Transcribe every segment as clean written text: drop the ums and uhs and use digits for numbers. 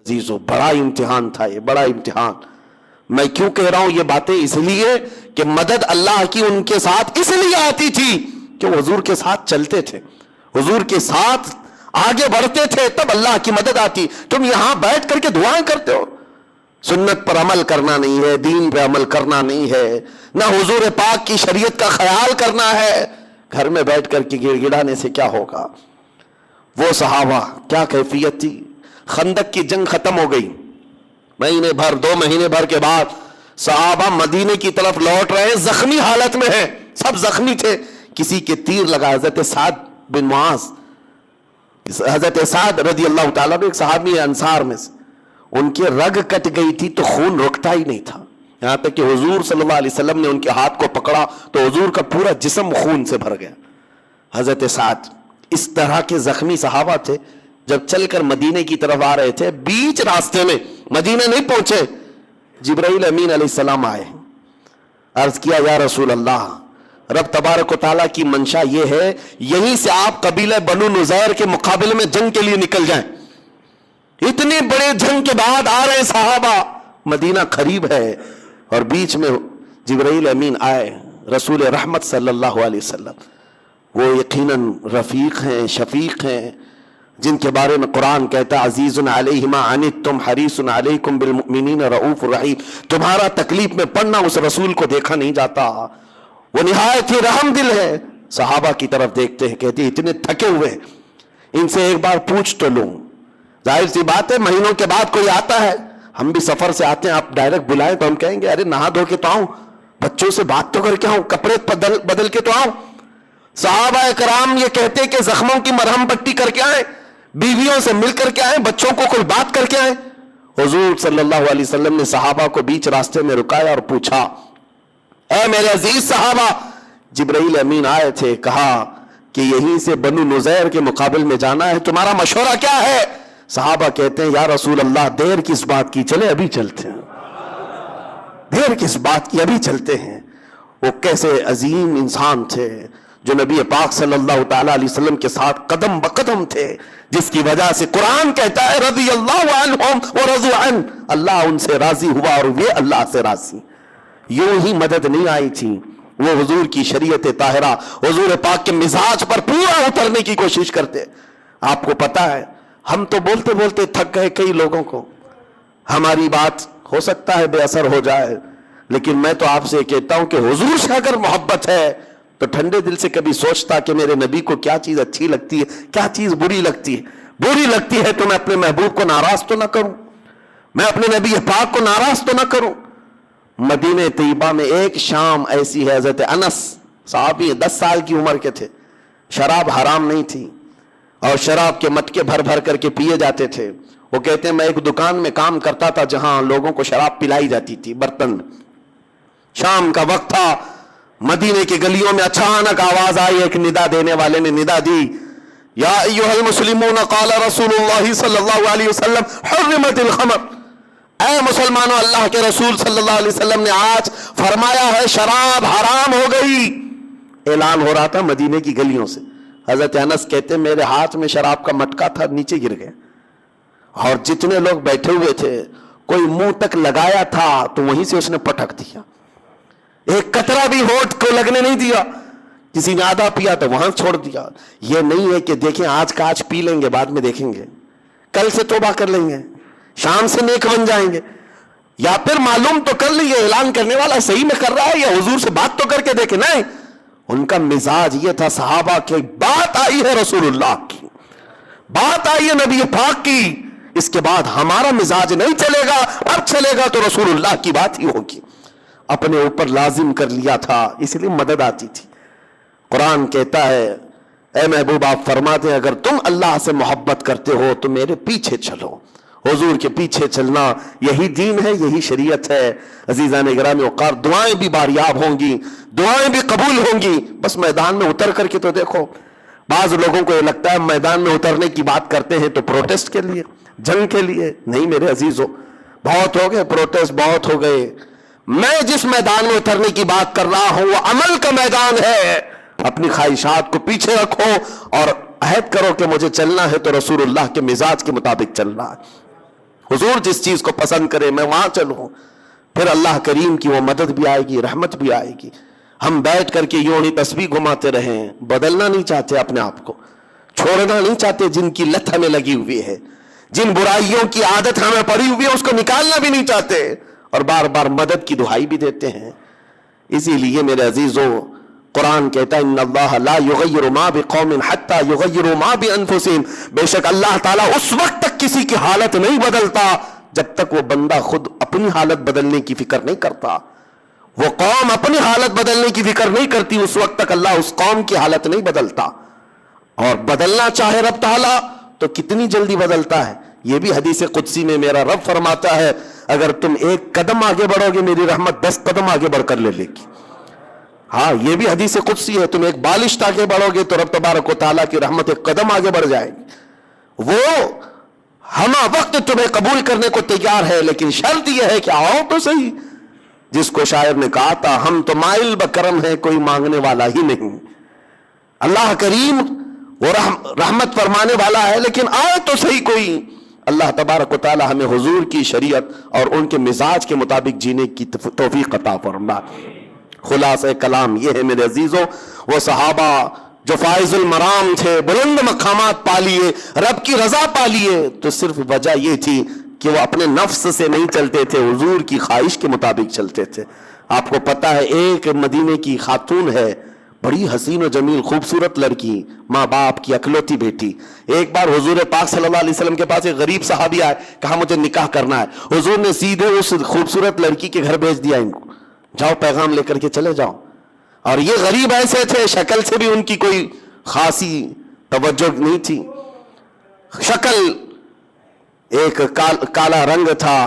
जीजो बड़ा इम्तिहान था ये, बड़ा इम्तिहान। मैं क्यों कह रहा हूं ये बातें? इसलिए कि मदद अल्लाह की उनके साथ इसलिए आती थी कि हुजूर के साथ चलते थे, हुजूर के साथ आगे बढ़ते थे, तब अल्लाह की मदद आती। तुम यहां बैठ करके दुआएं करते हो, सुन्नत पर अमल करना नहीं है, दीन पर अमल करना नहीं है, ना हुजूर पाक की शरीयत का ख्याल करना है, घर में बैठ करके गिड़गिड़ाने से क्या होगा? वो सहाबा क्या कैफियत थी। खंदक की जंग खत्म हो गई, महीने भर 2 महीने भर के बाद सहाबा मदीने की तरफ लौट रहे, जख्मी हालत में है, सब जख्मी थे। किसी के तीर लगा, हजरत साद बिन मुआज, हजरत साद रजी अल्लाह ताला एक सहाबी अंसार में से, उनके रग कट गई थी तो खून रुकता ही नहीं था, यहां तक कि हुजूर सल्लल्लाहु अलैहि वसल्लम ने उनके हाथ को पकड़ा तो हुजूर का पूरा जिस्म खून से भर गया। हजरत साद इस तरह के जख्मी सहाबा थे। जब चलकर मदीने की तरफ आ रहे थे, बीच रास्ते में, मदीने नहीं पहुंचे, जिब्राइल अमीन अलैहिस्सलाम आए, अर्ज किया या रसूल अल्लाह, रब तबारक व तआला की मंशा ये है यहीं से आप कबीले बनु नुज़ैर के मुकाबले में जंग के लिए निकल जाएं। इतने बड़े जंग के बाद आ रहे सहाबा, मदीना करीब है, और बीच में जिब्राइल अमीन आए, रसूल रहमत सल्लल्लाहु अलैहि वसल्लम, वो यकीनन रफीक हैं, शफीक हैं, जिनके बारे में कुरान कहता है अजीजुन अलैहि मा अनित्तुम हरीसुन अलैकुम बिल मुमिनीन रऊफुर रहीम। तुम्हारा तकलीफ में पड़ना उस रसूल को देखा नहीं जाता, वो निहायत ही रहम दिल है। सहाबा की तरफ देखते हैं, कहते हैं इतने थके हुए, इनसे एक बार पूछ तो लूं। जाहिर सी बात है, महीनों के बाद कोई आता है, हम भी सफर से आते हैं, आप डायरेक्ट बुलाएं तो हम कहेंगे अरे नहा धो के तो आऊं, बच्चों से बात तो करके आऊं, कपड़े बदल के तो आऊं। सहाबा कराम ये कहते कि जख्मों की मरहम पट्टी करके आए, बीवियों से मिल करके आए, बच्चों को कोई बात करके आए। हुजूर सल्लल्लाहु अलैहि वसल्लम ने सहाबा को बीच रास्ते में रुकाया और पूछा, ऐ मेरे अजीज सहाबा, जिब्राइल अमीन आए थे, कहा कि यहीं से बनु नुज़ैर के मुकाबले में जाना है, तुम्हारा मशवरा क्या है? सहाबा कहते हैं या रसूल अल्लाह, देर किस बात की, चले अभी चलते हैं। देर किस बात की, अभी चलते हैं। वो कैसे अजीम इंसान थे जो नबी पाक सल्लल्लाहु ताला अलैहि वसल्लम के साथ कदम बकदम थे, जिसकी वजह से कुरान कहता है रज़ियल्लाहु अन्हुम व रज़ू अन, अल्लाह उनसे राजी हुआ और वे अल्लाह से राजी। यूं ही मदद नहीं आई थी, वो हुजूर की शरीयत ताहिरा, हुजूर पाक के मिजाज पर पूरा उतरने की कोशिश करते। आपको पता है, हम तो बोलते बोलते थक गए, कई लोगों को हमारी बात हो सकता है बेअसर हो जाए, लेकिन मैं तो आपसे कहता हूं कि हुजूर से अगर मोहब्बत है तो ठंडे दिल से कभी सोचता कि मेरे नबी को क्या चीज अच्छी लगती है, क्या चीज बुरी लगती है। बुरी लगती है तो मैं अपने महबूब को नाराज तो ना करूं, मैं अपने नबी पाक को नाराज तो ना करूं। मदीने तैयबा में एक शाम ऐसी है, हजरत अनस साहबी 10 साल की उम्र के थे, शराब हराम नहीं थी और शराब के मटके भर भर करके पिए जाते थे। वो कहते हैं मैं एक दुकान में काम करता था जहां लोगों को शराब पिलाई जाती थी बर्तन में। शाम का वक्त था, मदीने की गलियों में अचानक आवाज आई, एक निदा देने वाले ने निदा दी, या अय्युहल मुस्लिमून क़ाल रसूलुल्लाह सल्लल्लाहु अलैहि वसल्लम हुर्रिमतिल खमर, ऐ मुसलमानों, अल्लाह के रसूल सल्लल्लाहु अलैहि वसल्लम ने आज फरमाया है शराब हराम हो गई। ऐलान हो रहा था मदीने की गलियों से। हजरत अनस कहते मेरे हाथ में शराब का मटका था, नीचे गिर गया और जितने लोग बैठे हुए थे, कोई मुंह तक लगाया था तो वहीं से उसने पटक दिया, एक कतरा भी होठ को लगने नहीं दिया। किसी ने आधा पिया तो वहां छोड़ दिया। यह नहीं है कि देखें आज का आज पी लेंगे, बाद में देखेंगे, कल से तौबा कर लेंगे, शाम से नेक बन जाएंगे, या फिर मालूम तो कर लीजिए ऐलान करने वाला सही में कर रहा है या हुजूर से बात तो करके देखे। नहीं, उनका मिजाज ये था, सहाबा की बात आई है रसूलुल्लाह की, बात आई है नबी पाक की, इसके बाद हमारा मिजाज नहीं चलेगा, अब चलेगा तो रसूलुल्लाह की बात ही होगी। अपने ऊपर लाजिम कर लिया था, इसलिए मदद आती थी। कुरान कहता है ऐ महबूब आप फरमाते हैं अगर तुम अल्लाह से मोहब्बत करते हो तो मेरे पीछे चलो। हुजूर के पीछे चलना यही दीन है, यही शरीयत है। अजीज़ान गिरामी वक़ार, दुआएं भी बारियाब होंगी, दुआएं भी कबूल होंगी, बस मैदान में उतर करके तो देखो। बाज लोगों को ये लगता है मैदान में उतरने की बात करते हैं तो प्रोटेस्ट के लिए, जंग के लिए। नहीं मेरे अजीजों, बहुत हो गए प्रोटेस्ट, बहुत हो गए। मैं जिस मैदान में उतरने की बात कर रहा हूं वो अमल का मैदान है। अपनी ख्वाहिशात को पीछे रखो और अहद करो कि मुझे चलना है तो रसूलुल्लाह के मिजाज के मुताबिक चलना है। हुजूर जिस चीज को पसंद करे मैं वहां चलूं, फिर अल्लाह करीम की वो मदद भी आएगी, रहमत भी आएगी। हम बैठ करके यूं ही तस्बीह घुमाते रहें, बदलना नहीं चाहते अपने आप को, छोड़ना नहीं चाहते, जिनकी लत हमें लगी हुई है, जिन बुराइयों की आदत हमें पड़ी हुई है उसको निकालना भी नहीं चाहते, और बार बार मदद की दुहाई भी देते हैं। इसीलिए मेरे अजीजों, कुरान कहता है इन्नल्लाह ला युगय्यिरु मा बिकौमिन हत्ता युगय्यिरु मा बिअनफुसिहिम, बेशक अल्लाह ताला उस वक्त तक किसी की हालत नहीं बदलता जब तक वो बंदा खुद अपनी हालत बदलने की फिक्र नहीं करता। वो कौम अपनी हालत बदलने की फिक्र नहीं करती, उस वक्त तक अल्लाह उस कौम की हालत नहीं बदलता। और बदलना चाहे रब ताला तो कितनी जल्दी बदलता है। यह भी हदीस कुदसी में मेरा रब फरमाता है, अगर तुम एक कदम आगे बढ़ोगे मेरी रहमत 10 कदम आगे बढ़कर ले लेगी। हाँ, यह भी हदीस कुदसी है, तुम एक बालिश आगे बढ़ोगे तो रब तबारक व तआला की रहमत एक कदम आगे बढ़ जाएगी। वो हम वक्त तुम्हें कबूल करने को तैयार है, लेकिन शर्त यह है कि आओ तो सही। जिसको शायर ने कहा था, हम तो माइल बकरम है कोई मांगने वाला ही नहीं। अल्लाह करीम वो रहमत फरमाने वाला है, लेकिन आए तो सही कोई। अल्लाह तबारक व तआला हमें हुजूर की शरीयत और उनके मिजाज के मुताबिक जीने की तौफीक अता फरमा। खुलासा कलाम यह है मेरे अजीजों, वो सहाबा जो फाइजुल मराम थे, बुलंद मकामात पा लिए, रब की रजा पा लिए, तो सिर्फ वजह यह थी कि वो अपने नफ्स से नहीं चलते थे, हुजूर की ख्वाहिश के मुताबिक चलते थे। आपको पता है, एक मदीने की खातून है, बड़ी हसीन और जमील खूबसूरत लड़की, माँ बाप की अकलौती बेटी। एक बार हुजूर पाक सल्लल्लाहु अलैहि वसल्लम के पास एक गरीब सहाबी आए, कहा मुझे निकाह करना है। हुजूर ने सीधे उस खूबसूरत लड़की के घर भेज दिया, इनको जाओ पैगाम लेकर के चले जाओ। और ये गरीब ऐसे थे, शक्ल से भी उनकी कोई खासी तवज्जो नहीं थी, शक्ल एक काला रंग था।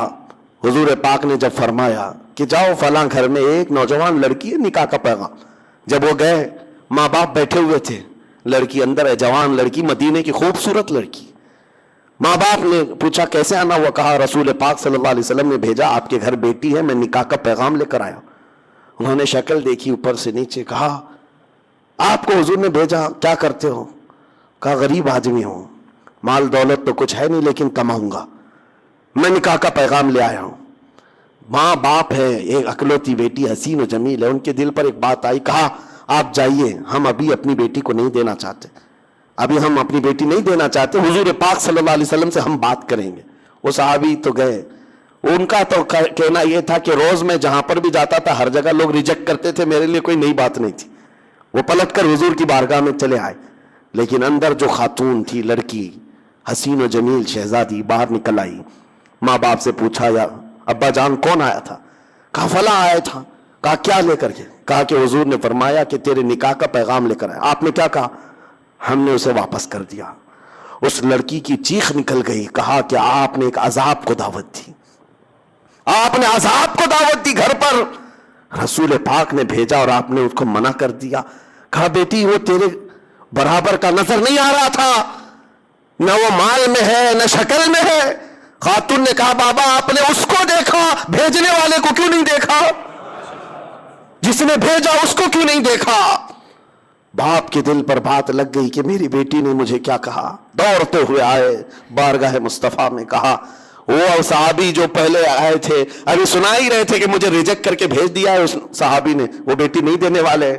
हुजूर पाक ने जब फरमाया कि जाओ फलां घर में एक नौजवान लड़की है, निकाह का पैगाम। जब वो गए, माँ बाप बैठे हुए थे, लड़की अंदर है, जवान लड़की, मदीने की खूबसूरत लड़की। माँ बाप ने पूछा कैसे आना हुआ, कहा रसूल पाक सल्लल्लाहु अलैहि वसल्लम ने भेजा, आपके घर बेटी है, मैं निकाह का पैगाम लेकर आया। उन्होंने शक्ल देखी ऊपर से नीचे, कहा आपको हुजूर ने भेजा, क्या करते हो? कहा गरीब आदमी हूं, माल दौलत तो कुछ है नहीं, लेकिन कमाऊंगा, मैं निकाह का पैगाम ले आया हूं। माँ बाप है, एक अकलौती बेटी हसीन और जमील है, उनके दिल पर एक बात आई, कहा आप जाइए, हम अभी अपनी बेटी को नहीं देना चाहते, अभी हम अपनी बेटी नहीं देना चाहते, हुजूर पाक सल्लल्लाहु अलैहि वसल्लम से हम बात करेंगे। वो सहाबी तो गए, उनका तो कहना यह था कि रोज मैं जहां पर भी जाता था हर जगह लोग रिजेक्ट करते थे, मेरे लिए कोई नई बात नहीं थी। वो पलट कर हुजूर की बारगाह में चले आए, लेकिन अंदर जो खातून थी, लड़की हसीन और जमील शहजादी, बाहर निकल आई। माँ बाप से पूछा, या अब्बा जान कौन आया था? कहा फला आया था। कहा क्या लेकर के? कहा कि हुजूर ने फरमाया कि तेरे निकाह का पैगाम लेकर आया। आपने क्या कहा? हमने उसे वापस कर दिया। उस लड़की की चीख निकल गई, कहा कि आपने एक अजाब को दावत दी, आपने अजाब को दावत दी घर पर, रसूल पाक ने भेजा और आपने उसको मना कर दिया। कहा बेटी वो तेरे बराबर का नजर नहीं आ रहा था, न वो माल में है न शक्ल में है। खातून ने कहा बाबा आपने उसको देखा, भेजने वाले को क्यों नहीं देखा? जिसने भेजा उसको क्यों नहीं देखा? बाप के दिल पर बात लग गई कि मेरी बेटी ने मुझे क्या कहा। दौड़ते हुए आए बारगाह मुस्तफा में, कहा वो सहाबी जो पहले आए थे अभी सुना ही रहे थे कि मुझे रिजेक्ट करके भेज दिया है उस सहाबी ने, वो बेटी नहीं देने वाले।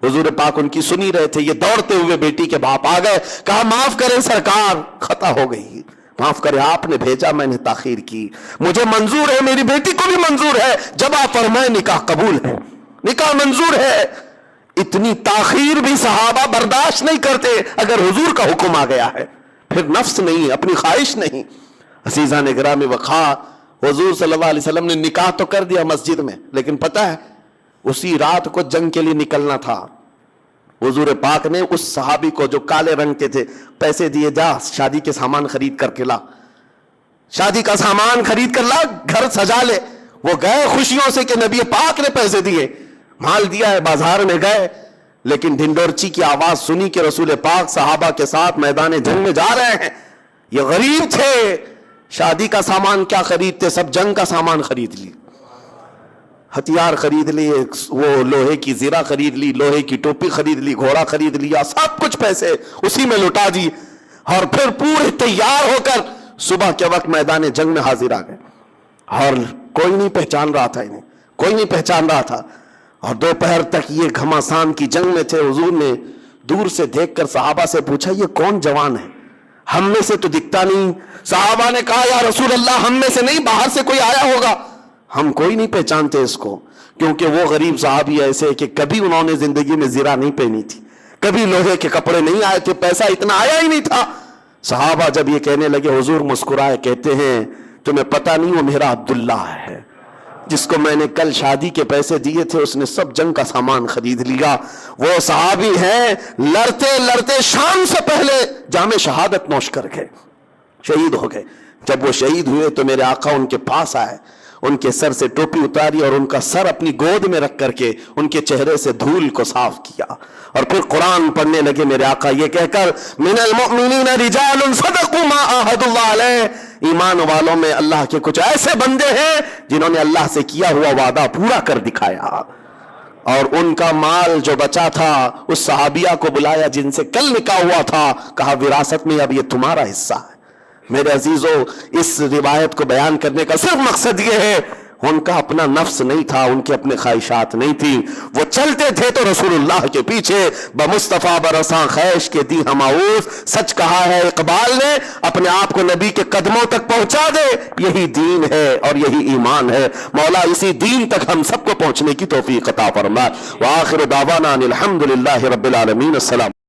हुजूर पाक उनकी सुनी रहे थे। ये दौड़ते हुए बेटी के बाप आ गए, कहा माफ करें सरकार, खता हो गई, माफ करें, आपने भेजा, मैंने ताखीर की, मुझे मंजूर है, मेरी बेटी को भी मंजूर है, जब आप फरमाए निकाह कबूल है, निकाह मंजूर है। इतनी ताखीर भी सहाबा बर्दाश्त नहीं करते अगर हुजूर का हुक्म आ गया है, फिर नफ्स नहीं, अपनी ख्वाहिश नहीं। असीजा ने गिरामी वखा, हुजूर सल्लल्लाहु अलैहि वसल्लम ने निकाह तो कर दिया मस्जिद में, लेकिन पता है उसी रात को जंग के लिए निकलना था। हुजूर पाक ने उस सहाबी को जो काले रंग के थे पैसे दिए, जा शादी के सामान खरीद करके ला, शादी का सामान खरीद कर ला, घर सजा ले। वो गए खुशियों से कि नबी पाक ने पैसे दिए, माल दिया है, बाजार में गए, लेकिन ढिंडोरची की आवाज सुनी कि रसूल पाक सहाबा के साथ मैदान जंग में जा रहे हैं। ये गरीब थे, शादी का सामान क्या खरीदते, सब जंग का सामान खरीद ली, हथियार खरीद लिए, वो लोहे की जीरा खरीद ली, लोहे की टोपी खरीद ली, घोड़ा खरीद लिया, सब कुछ पैसे उसी में लुटा दी। और फिर पूरे तैयार होकर صبح کے وقت میدان جنگ میں حاضر آ گئے اور کوئی نہیں پہچان رہا تھا انہیں، کوئی نہیں پہچان رہا تھا، اور دوپہر تک یہ گھمسان کی جنگ میں تھے۔ حضور نے دور سے دیکھ کر صحابہ سے پوچھا یہ کون جوان ہے، ہم میں سے تو دکھتا نہیں۔ صحابہ نے کہا یا رسول اللہ ہم میں سے نہیں، باہر سے کوئی آیا ہوگا، ہم کوئی نہیں پہچانتے اس کو، کیونکہ وہ غریب صحابی ایسے کہ کبھی انہوں نے زندگی میں زرہ نہیں پہنی تھی، کبھی لوہے کے کپڑے نہیں آئے تھے، پیسہ اتنا آیا ہی نہیں تھا۔ صحابہ جب یہ کہنے لگے حضور مسکرائے، کہتے ہیں تمہیں پتہ نہیں وہ میرا عبداللہ ہے جس کو میں نے کل شادی کے پیسے دیے تھے، اس نے سب جنگ کا سامان خرید لیا۔ وہ صحابی ہیں لڑتے لڑتے شام سے پہلے جام شہادت نوش کر گئے، شہید ہو گئے۔ جب وہ شہید ہوئے تو میرے آقا ان کے پاس آئے، ان کے سر سے ٹوپی اتاری اور ان کا سر اپنی گود میں رکھ کر کے ان کے چہرے سے دھول کو صاف کیا، اور پھر قرآن پڑھنے لگے میرے آقا یہ کہہ کر من المؤمنین رجال صدقوا ما عاہدوا اللہ علیہ، ایمان والوں میں اللہ کے کچھ ایسے بندے ہیں جنہوں نے اللہ سے کیا ہوا وعدہ پورا کر دکھایا۔ اور ان کا مال جو بچا تھا اس صحابیہ کو بلایا جن سے کل نکاح ہوا تھا، کہا وراثت میں اب یہ تمہارا حصہ ہے۔ میرے عزیزو، اس روایت کو بیان کرنے کا صرف مقصد یہ ہے ان کا اپنا نفس نہیں تھا، ان کے اپنے خواہشات نہیں تھی، وہ چلتے تھے تو رسول اللہ کے پیچھے بمصطفیٰ برساں خیش کے دی ہماؤس، سچ کہا ہے اقبال نے اپنے آپ کو نبی کے قدموں تک پہنچا دے، یہی دین ہے اور یہی ایمان ہے۔ مولا اسی دین تک ہم سب کو پہنچنے کی توفیق عطا فرما۔ وآخر دعوانا ان الحمدللہ رب العالمین۔ السلام۔